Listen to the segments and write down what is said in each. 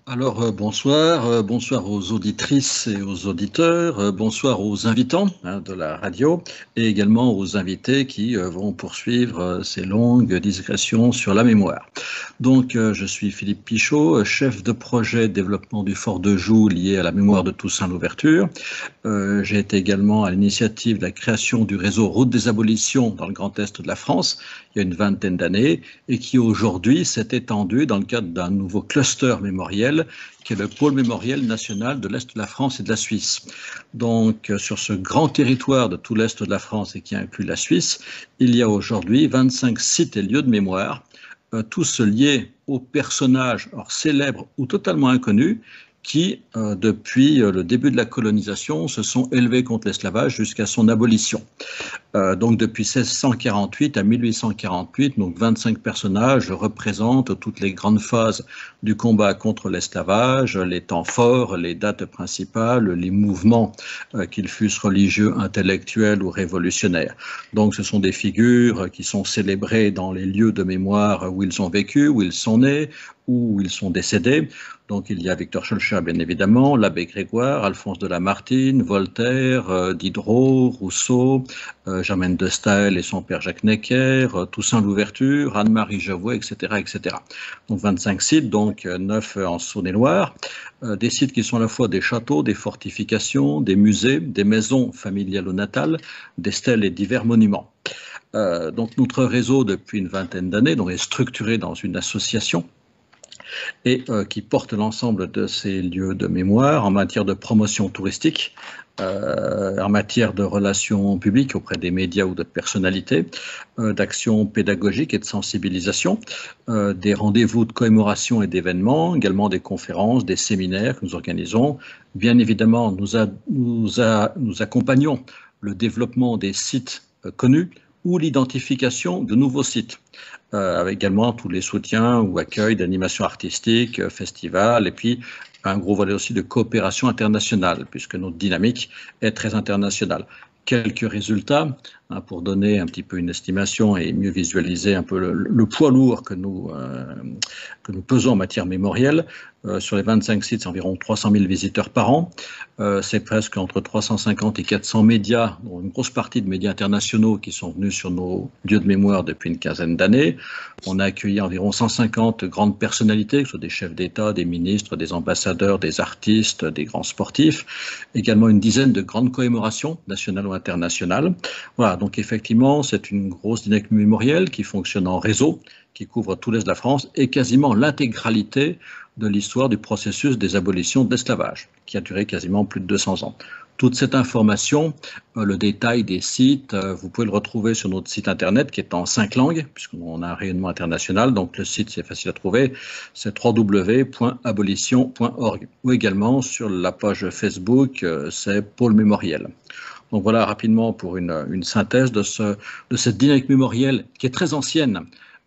Bonsoir, bonsoir aux auditrices et aux auditeurs, bonsoir aux invitants de la radio et également aux invités qui vont poursuivre ces longues digressions sur la mémoire. Donc, je suis Philippe Pichot, chef de projet développement du Fort de Joux lié à la mémoire de Toussaint Louverture. J'ai été également à l'initiative de la création du réseau Route des Abolitions dans le Grand Est de la France il y a une vingtaine d'années et qui aujourd'hui s'est étendu dans le cadre d'un nouveau cluster mémoriel qui est le pôle mémoriel national de l'Est de la France et de la Suisse. Donc, sur ce grand territoire de tout l'Est de la France et qui inclut la Suisse, il y a aujourd'hui 25 sites et lieux de mémoire, tous liés aux personnages célèbres ou totalement inconnus qui, depuis le début de la colonisation, se sont élevés contre l'esclavage jusqu'à son abolition. Donc depuis 1648 à 1848, donc 25 personnages représentent toutes les grandes phases du combat contre l'esclavage, les temps forts, les dates principales, les mouvements, qu'ils fussent religieux, intellectuels ou révolutionnaires. Donc ce sont des figures qui sont célébrées dans les lieux de mémoire où ils ont vécu, où ils sont nés, où ils sont décédés. Donc il y a Victor Schœlcher, bien évidemment, l'abbé Grégoire, Alphonse de Lamartine, Voltaire, Diderot, Rousseau, Germaine de Staël et son père Jacques Necker, Toussaint Louverture, Anne-Marie Javoué, etc., etc. Donc 25 sites, donc 9 en Saône-et-Loire, des sites qui sont à la fois des châteaux, des fortifications, des musées, des maisons familiales ou natales, des stèles et divers monuments. Donc notre réseau, depuis une vingtaine d'années, est structuré dans une association et qui porte l'ensemble de ces lieux de mémoire en matière de promotion touristique, en matière de relations publiques auprès des médias ou de personnalités, d'actions pédagogiques et de sensibilisation, des rendez-vous de commémoration et d'événements, également des conférences, des séminaires que nous organisons. Bien évidemment, nous accompagnons le développement des sites connus ou l'identification de nouveaux sites, avec également tous les soutiens ou accueils d'animations artistiques, festivals, et puis un gros volet aussi de coopération internationale, puisque notre dynamique est très internationale. Quelques résultats, pour donner un petit peu une estimation et mieux visualiser un peu le poids lourd que nous pesons en matière mémorielle. Sur les 25 sites, c'est environ 300 000 visiteurs par an. C'est presque entre 350 et 400 médias, dont une grosse partie de médias internationaux qui sont venus sur nos lieux de mémoire depuis une quinzaine d'années. On a accueilli environ 150 grandes personnalités, que ce soit des chefs d'État, des ministres, des ambassadeurs, des artistes, des grands sportifs. Également une dizaine de grandes commémorations nationales ou internationales. Voilà, donc effectivement, c'est une grosse dynamique mémorielle qui fonctionne en réseau, qui couvre tout l'Est de la France et quasiment l'intégralité de l'histoire du processus des abolitions de l'esclavage, qui a duré quasiment plus de 200 ans. Toute cette information, le détail des sites, vous pouvez le retrouver sur notre site internet qui est en 5 langues, puisqu'on a un rayonnement international, donc le site c'est facile à trouver, c'est www.abolition.org, ou également sur la page Facebook, c'est Pôle Mémoriel. Donc voilà rapidement pour une synthèse de cette dynamique mémorielle qui est très ancienne.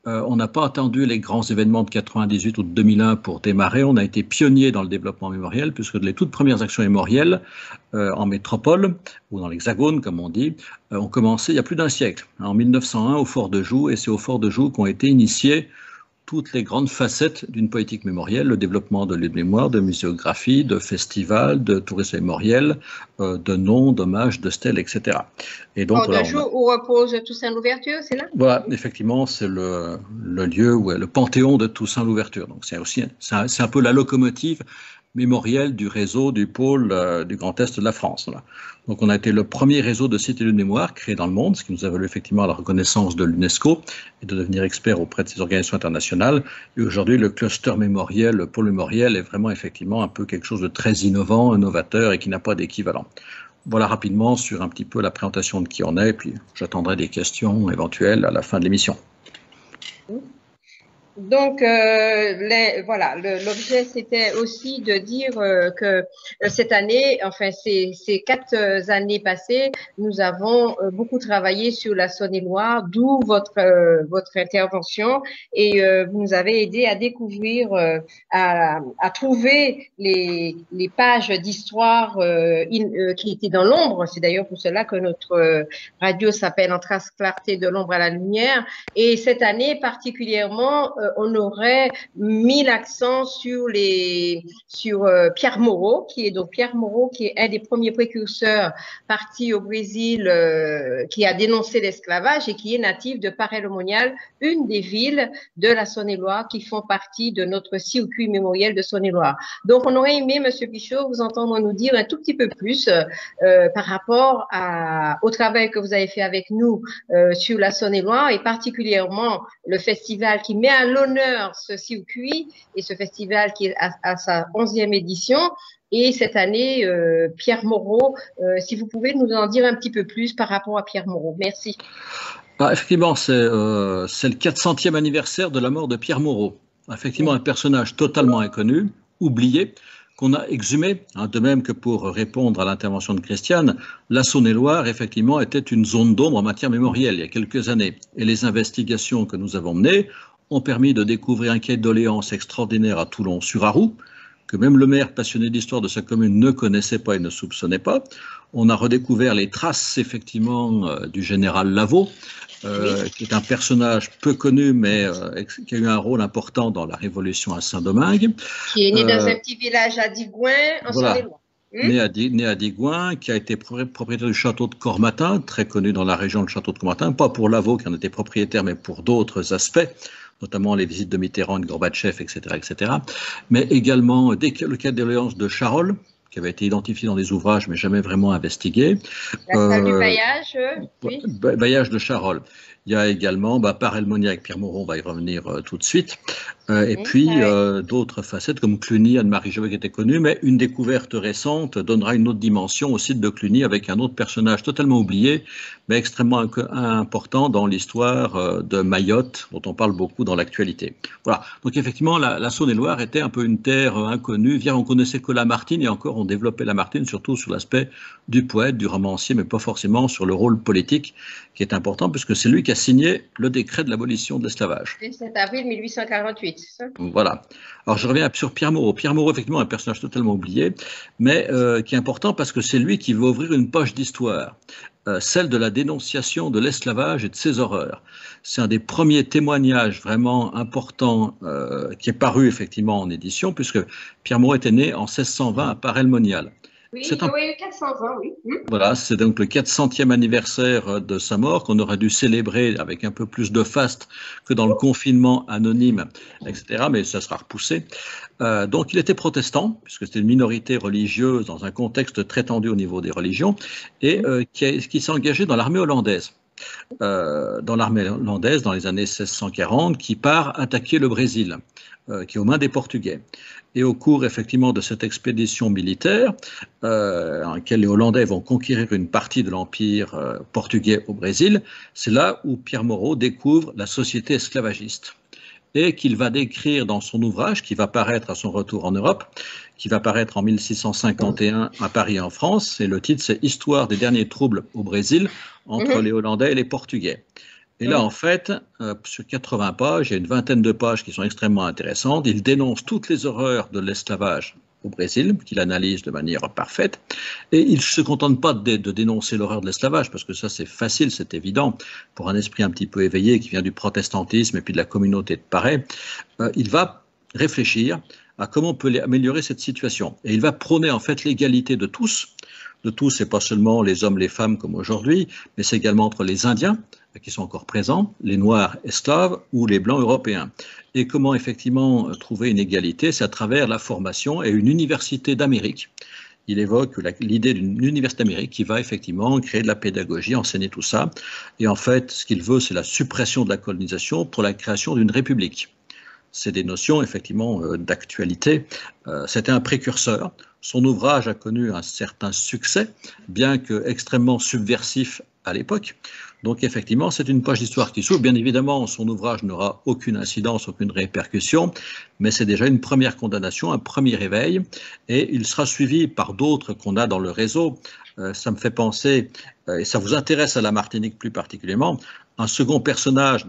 On n'a pas attendu les grands événements de 98 ou de 2001 pour démarrer. On a été pionnier dans le développement mémoriel puisque les toutes premières actions mémorielles en métropole ou dans l'Hexagone, comme on dit, ont commencé il y a plus d'un siècle, en 1901 au Fort de Joux, et c'est au Fort de Joux qu'ont été initiées toutes les grandes facettes d'une politique mémorielle, le développement de lieux de mémoire, de muséographie, de festivals, de tourisme mémoriel, de noms, d'hommages, de stèles, etc. Et donc, Fort de Joux où repose Toussaint Louverture, c'est là? Voilà, effectivement, c'est le lieu où est le panthéon de Toussaint Louverture. Donc c'est aussi c'est un peu la locomotive mémorielle du réseau du pôle du Grand Est de la France. Voilà. Donc on a été le premier réseau de sites et lieux de mémoire créé dans le monde, ce qui nous a valu effectivement la reconnaissance de l'UNESCO et de devenir expert auprès de ces organisations internationales. Et aujourd'hui, le cluster mémoriel, le pôle mémoriel est vraiment effectivement un peu quelque chose de très innovant, innovateur et qui n'a pas d'équivalent. Voilà rapidement sur un petit peu la présentation de qui on est, et puis j'attendrai des questions éventuelles à la fin de l'émission. Donc, voilà, l'objet, c'était aussi de dire que cette année, enfin, ces 4 années passées, nous avons beaucoup travaillé sur la Saône-et-Loire, d'où votre intervention, et vous nous avez aidé à découvrir, à trouver les pages d'histoire qui étaient dans l'ombre. C'est d'ailleurs pour cela que notre radio s'appelle En trace clarté de l'ombre à la lumière. Et cette année particulièrement, on aurait mis l'accent sur Pierre Moreau, qui est un des premiers précurseurs partis au Brésil, qui a dénoncé l'esclavage et qui est natif de Paray-le-Monial, une des villes de la Saône-et-Loire qui font partie de notre circuit mémoriel de Saône-et-Loire. Donc, on aurait aimé, Monsieur Pichot, vous entendre nous dire un tout petit peu plus par rapport au travail que vous avez fait avec nous sur la Saône-et-Loire et particulièrement le festival qui met à l'honneur ce circuit et ce festival qui est à sa 11e édition. Et cette année, Pierre Moreau, si vous pouvez nous en dire un petit peu plus par rapport à Pierre Moreau. Merci. Ah, effectivement, c'est le 400e anniversaire de la mort de Pierre Moreau. Effectivement, un personnage totalement inconnu, oublié, qu'on a exhumé, hein, de même que pour répondre à l'intervention de Christiane, la Saône-et-Loire, effectivement, était une zone d'ombre en matière mémorielle il y a quelques années. Et les investigations que nous avons menées ont permis de découvrir un quai de doléances extraordinaire à Toulon-sur-Arroux, que même le maire passionné d'histoire de sa commune ne connaissait pas et ne soupçonnait pas. On a redécouvert les traces, effectivement, du général Lavaux, qui est un personnage peu connu, mais qui a eu un rôle important dans la Révolution à Saint-Domingue. Qui est né dans un petit village à Digoin, en Saône-et-Loire. Né à Digoin, qui a été propriétaire du château de Cormatin, très connu dans la région, le château de Cormatin, pas pour Lavaux qui en était propriétaire, mais pour d'autres aspects, notamment les visites de Mitterrand, de Gorbatchev, etc., mais également le cas de doléances de Charolles, qui avait été identifié dans des ouvrages, mais jamais vraiment investigué. La salle du bailliage, oui. Bailliage de Charolles. Il y a également Paray-le-Monial avec Pierre Moreau, on va y revenir tout de suite. Et puis d'autres facettes comme Cluny, Anne-Marie Jovet qui était connue, mais une découverte récente donnera une autre dimension au site de Cluny avec un autre personnage totalement oublié, mais extrêmement important dans l'histoire de Mayotte, dont on parle beaucoup dans l'actualité. Voilà. Donc effectivement, la Saône-et-Loire était un peu une terre inconnue. On connaissait que Lamartine, et encore on développait Lamartine surtout sur l'aspect du poète, du romancier, mais pas forcément sur le rôle politique qui est important, puisque c'est lui qui a signé le décret de l'abolition de l'esclavage. Le 7 avril 1848, c'est ça? Voilà. Alors je reviens sur Pierre Moreau. Pierre Moreau, effectivement, un personnage totalement oublié, mais qui est important parce que c'est lui qui va ouvrir une page d'histoire, celle de la dénonciation de l'esclavage et de ses horreurs. C'est un des premiers témoignages vraiment importants qui est paru effectivement en édition, puisque Pierre Moreau était né en 1620 à Paray-le-Monial. Oui, il y a eu 420, oui. Voilà, c'est donc le 400e anniversaire de sa mort qu'on aurait dû célébrer avec un peu plus de faste que dans le confinement anonyme, etc. Mais ça sera repoussé. Donc il était protestant, puisque c'était une minorité religieuse dans un contexte très tendu au niveau des religions, et qui s'est engagé dans l'armée hollandaise. Dans les années 1640, qui part attaquer le Brésil, qui est aux mains des Portugais. Et au cours, effectivement, de cette expédition militaire, dans laquelle les Hollandais vont conquérir une partie de l'empire portugais au Brésil, c'est là où Pierre Moreau découvre la société esclavagiste et qu'il va décrire dans son ouvrage, qui va paraître à son retour en Europe, qui va paraître en 1651 à Paris en France, et le titre c'est « Histoire des derniers troubles au Brésil entre les Hollandais et les Portugais ». Et là, en fait, sur 80 pages, il y a une vingtaine de pages qui sont extrêmement intéressantes. Il dénonce toutes les horreurs de l'esclavage au Brésil, qu'il analyse de manière parfaite. Et il ne se contente pas de dénoncer l'horreur de l'esclavage, parce que ça, c'est facile, c'est évident, pour un esprit un petit peu éveillé qui vient du protestantisme et puis de la communauté de Paray. Il va réfléchir à comment on peut améliorer cette situation. Et il va prôner, en fait, l'égalité de tous. De tous, et pas seulement les hommes, les femmes comme aujourd'hui, mais c'est également entre les Indiens, qui sont encore présents, les Noirs esclaves ou les Blancs européens. Et comment effectivement trouver une égalité? C'est à travers la formation et une université d'Amérique. Il évoque l'idée d'une université d'Amérique qui va effectivement créer de la pédagogie, enseigner tout ça. Et en fait, ce qu'il veut, c'est la suppression de la colonisation pour la création d'une république. C'est des notions effectivement d'actualité. C'était un précurseur. Son ouvrage a connu un certain succès, bien que extrêmement subversif à l'époque. Donc effectivement, c'est une page d'histoire qui s'ouvre. Bien évidemment, son ouvrage n'aura aucune incidence, aucune répercussion, mais c'est déjà une première condamnation, un premier réveil, et il sera suivi par d'autres qu'on a dans le réseau. Ça me fait penser, et ça vous intéresse à la Martinique plus particulièrement, un second personnage,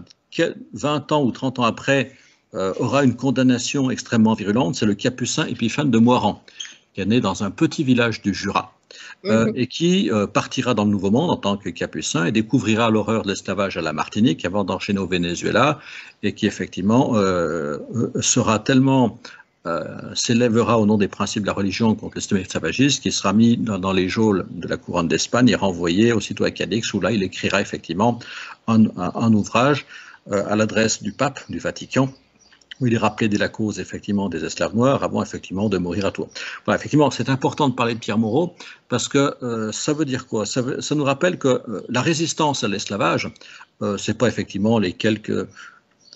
20 ans ou 30 ans après, aura une condamnation extrêmement virulente, c'est le capucin Épiphane de Moirans, qui est né dans un petit village du Jura. et qui partira dans le Nouveau Monde en tant que capucin et découvrira l'horreur de l'esclavage à la Martinique avant d'enchaîner au Venezuela, et qui effectivement sera tellement s'élèvera au nom des principes de la religion contre le système esclavagiste, qui sera mis dans les geôles de la couronne d'Espagne et renvoyé aussitôt à Cadix, où là il écrira effectivement un ouvrage à l'adresse du pape du Vatican, où il est rappelé de la cause effectivement des esclaves noirs avant effectivement de mourir à Tours. Voilà, effectivement, c'est important de parler de Pierre Moreau parce que ça veut dire quoi? Ça nous rappelle que la résistance à l'esclavage, c'est pas effectivement les quelques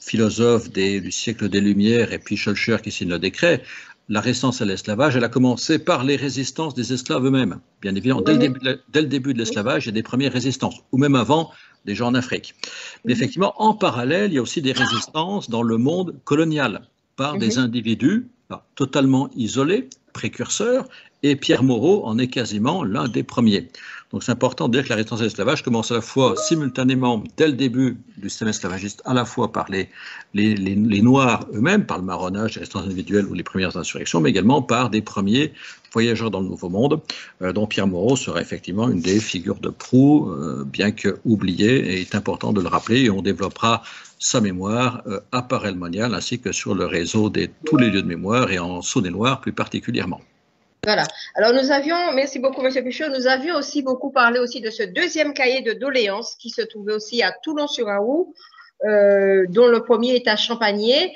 philosophes du siècle des Lumières et puis Schœlcher qui signe le décret. La résistance à l'esclavage, elle a commencé par les résistances des esclaves eux-mêmes. Bien évidemment, dès le début de l'esclavage, il y a des premières résistances, ou même avant, déjà en Afrique. Mais effectivement, en parallèle, il y a aussi des résistances dans le monde colonial par des individus totalement isolés, précurseurs, et Pierre Moreau en est quasiment l'un des premiers. Donc c'est important de dire que la résistance à l'esclavage commence à la fois simultanément, dès le début du système esclavagiste, à la fois par les Noirs eux-mêmes, par le marronnage, la résistance individuelle ou les premières insurrections, mais également par des premiers voyageurs dans le Nouveau Monde, dont Pierre Moreau sera effectivement une des figures de proue, bien que oubliée, et il est important de le rappeler, et on développera sa mémoire à Paray-le-Monial, ainsi que sur le réseau de tous les lieux de mémoire, et en Saône-et-Loire plus particulièrement. Voilà. Alors nous avions, merci beaucoup M. Pichot, nous avions aussi beaucoup parlé aussi de ce deuxième cahier de doléances qui se trouvait aussi à Toulon-sur-Août, dont le premier est à Champagné.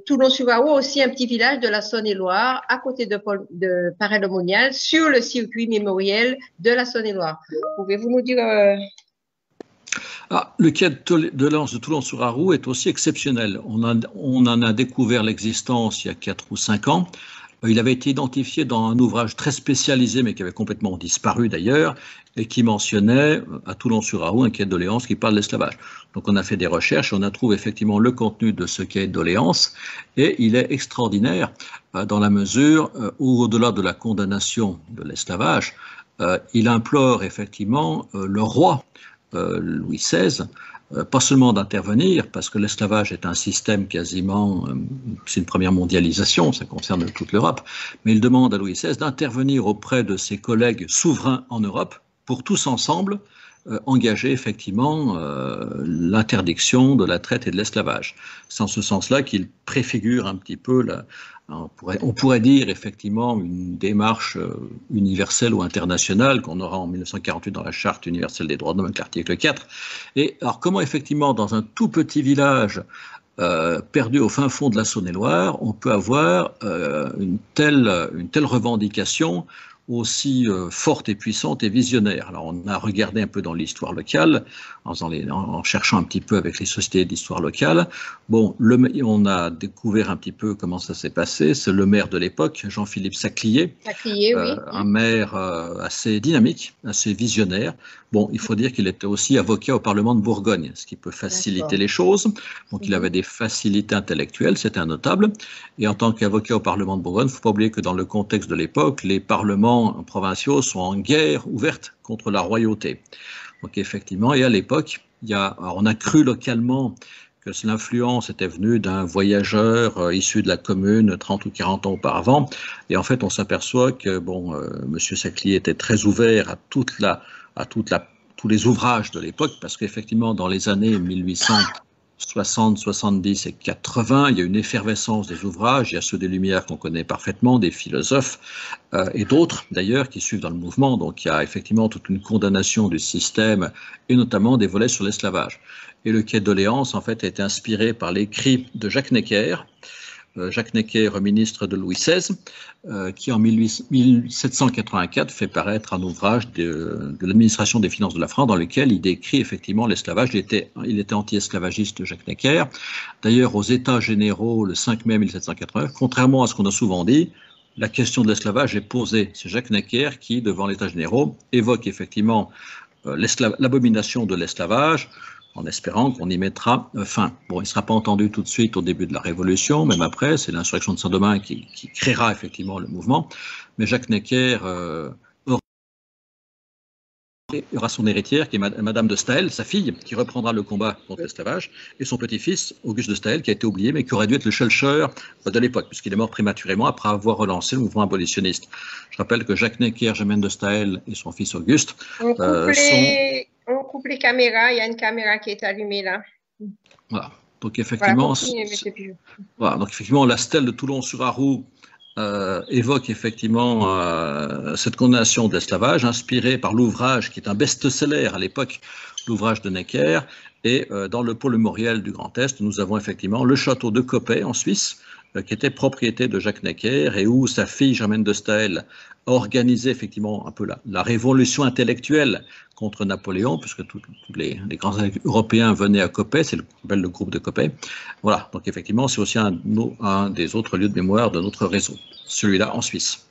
Toulon-sur-Août, aussi un petit village de la Saône-et-Loire, à côté de Paray-le-Monial, sur le circuit mémoriel de la Saône-et-Loire. Pouvez-vous nous dire le quai de doléances de Toulon-sur-Août est aussi exceptionnel. On en a découvert l'existence il y a 4 ou 5 ans. Il avait été identifié dans un ouvrage très spécialisé, mais qui avait complètement disparu d'ailleurs, et qui mentionnait à Toulon-sur-Août un cahier de doléances qui parle de l'esclavage. Donc on a fait des recherches, on a trouvé effectivement le contenu de ce cahier de doléances, et il est extraordinaire dans la mesure où, au-delà de la condamnation de l'esclavage, il implore effectivement le roi Louis XVI, pas seulement d'intervenir, parce que l'esclavage est un système quasiment, c'est une première mondialisation, ça concerne toute l'Europe, mais il demande à Louis XVI d'intervenir auprès de ses collègues souverains en Europe pour tous ensemble engager effectivement l'interdiction de la traite et de l'esclavage. C'est en ce sens-là qu'il préfigure un petit peu on pourrait dire effectivement une démarche universelle ou internationale qu'on aura en 1948 dans la Charte universelle des droits de l'homme avec l'article 4. Et alors comment effectivement dans un tout petit village perdu au fin fond de la Saône-et-Loire, on peut avoir une telle revendication aussi forte et puissante et visionnaire. Alors on a regardé un peu dans l'histoire locale, en cherchant un petit peu avec les sociétés d'histoire locale. Bon, on a découvert un petit peu comment ça s'est passé. C'est le maire de l'époque, Jean-Philippe Saclier, oui. Un maire assez dynamique, assez visionnaire. Bon, il faut dire qu'il était aussi avocat au Parlement de Bourgogne, ce qui peut faciliter les choses. Donc il avait des facilités intellectuelles, c'était un notable. Et en tant qu'avocat au Parlement de Bourgogne, il ne faut pas oublier que dans le contexte de l'époque, les parlements provinciaux sont en guerre ouverte contre la royauté. Donc effectivement, et à l'époque, on a cru localement que l'influence était venue d'un voyageur issu de la commune 30 ou 40 ans auparavant. Et en fait, on s'aperçoit que M. Saclier était très ouvert à tous les ouvrages de l'époque, parce qu'effectivement, dans les années 1860, 70 et 80, il y a une effervescence des ouvrages. Il y a ceux des Lumières qu'on connaît parfaitement, des philosophes et d'autres d'ailleurs qui suivent dans le mouvement. Donc il y a effectivement toute une condamnation du système et notamment des volets sur l'esclavage. Et le cahier de doléances en fait a été inspiré par l'écrit de Jacques Necker. Jacques Necker, ministre de Louis XVI, qui en 1784 fait paraître un ouvrage de l'administration des finances de la France dans lequel il décrit effectivement l'esclavage. Il était anti-esclavagiste, Jacques Necker. D'ailleurs, aux États généraux, le 5 mai 1780, contrairement à ce qu'on a souvent dit, la question de l'esclavage est posée. C'est Jacques Necker qui, devant l'État généraux, évoque effectivement l'abomination de l'esclavage, en espérant qu'on y mettra fin. Bon, il ne sera pas entendu tout de suite au début de la Révolution, même après, c'est l'insurrection de Saint-Domingue qui créera effectivement le mouvement, mais Jacques Necker il y aura son héritière, qui est Madame de Staël, sa fille, qui reprendra le combat contre l'esclavage, et son petit-fils, Auguste de Staël, qui a été oublié, mais qui aurait dû être le Schœlcher de l'époque, puisqu'il est mort prématurément après avoir relancé le mouvement abolitionniste. Je rappelle que Jacques Necker, Germaine de Staël et son fils Auguste On coupe les caméras, il y a une caméra qui est allumée là. Voilà. Donc effectivement, donc effectivement, la stèle de Toulon-sur-Arroux évoque effectivement cette condamnation de l'esclavage, inspirée par l'ouvrage qui est un best-seller à l'époque, l'ouvrage de Necker. Et dans le pôle mémorial du Grand Est, nous avons effectivement le château de Coppet en Suisse, qui était propriété de Jacques Necker et où sa fille Germaine de Staël organisait effectivement un peu la révolution intellectuelle contre Napoléon, puisque tous les grands Européens venaient à Coppet, c'est le groupe de Coppet. Voilà, donc effectivement, c'est aussi un des autres lieux de mémoire de notre réseau, celui-là en Suisse.